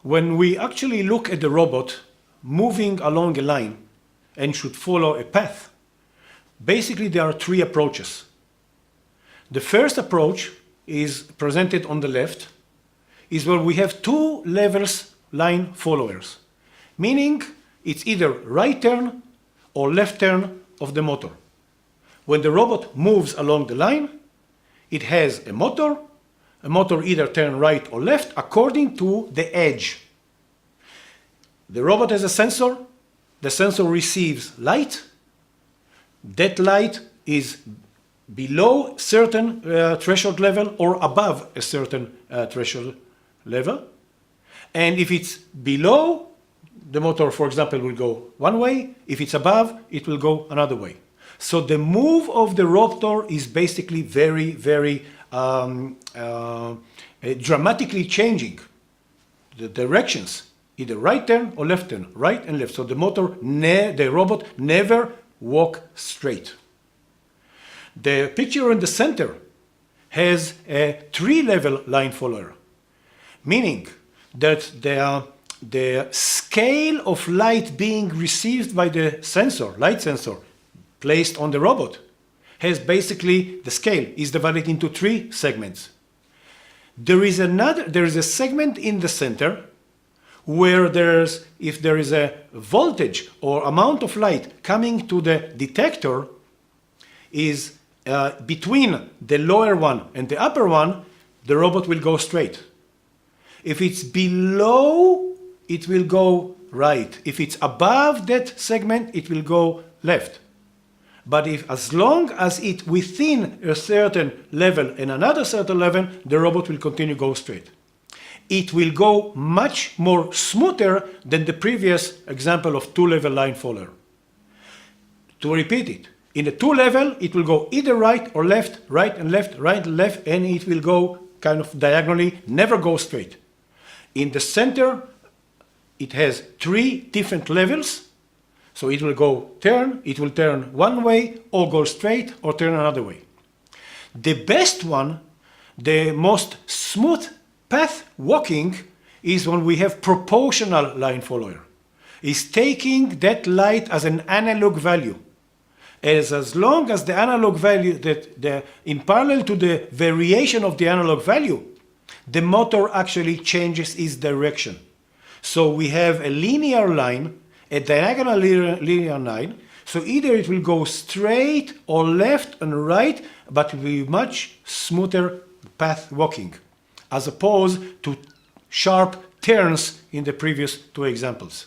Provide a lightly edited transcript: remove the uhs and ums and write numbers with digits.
When we actually look at the robot moving along a line and should follow a path, basically there are three approaches. The first approach is presented on the left, is where we have two levels line followers, meaning it's either right turn or left turn of the motor. When the robot moves along the line, it has a motor either turn right or left according to the edge. The robot has a sensor, the sensor receives light, that light is below certain threshold level or above a certain threshold level. And if it's below, the motor, for example, will go one way. If it's above, it will go another way. So the move of the rotor is basically very, very dramatically changing the directions, either right turn or left turn, right and left. So the the robot never walk straight. The picture in the center has a three-level line follower, meaning that the scale of light being received by the sensor, light sensor, placed on the robot, has basically the scale is divided into three segments. There is a segment in the center where if there is a voltage or amount of light coming to the detector is between the lower one and the upper one, the robot will go straight. If it's below, it will go right. If it's above that segment, it will go left. But as long as it's within a certain level and another certain level, the robot will continue to go straight. It will go much more smoother than the previous example of two-level line follower. To repeat it, in the two-level, it will go either right or left, right and left, right and left, and it will go kind of diagonally, never go straight. In the center, it has three different levels. So it will turn one way or go straight or turn another way. The best one, the most smooth path walking is when we have proportional line follower. It's taking that light as an analog value. As long as the analog value in parallel to the variation of the analog value, the motor actually changes its direction. So we have a linear line, a diagonal linear line, so either it will go straight or left and right, but it will be much smoother path walking, as opposed to sharp turns in the previous two examples.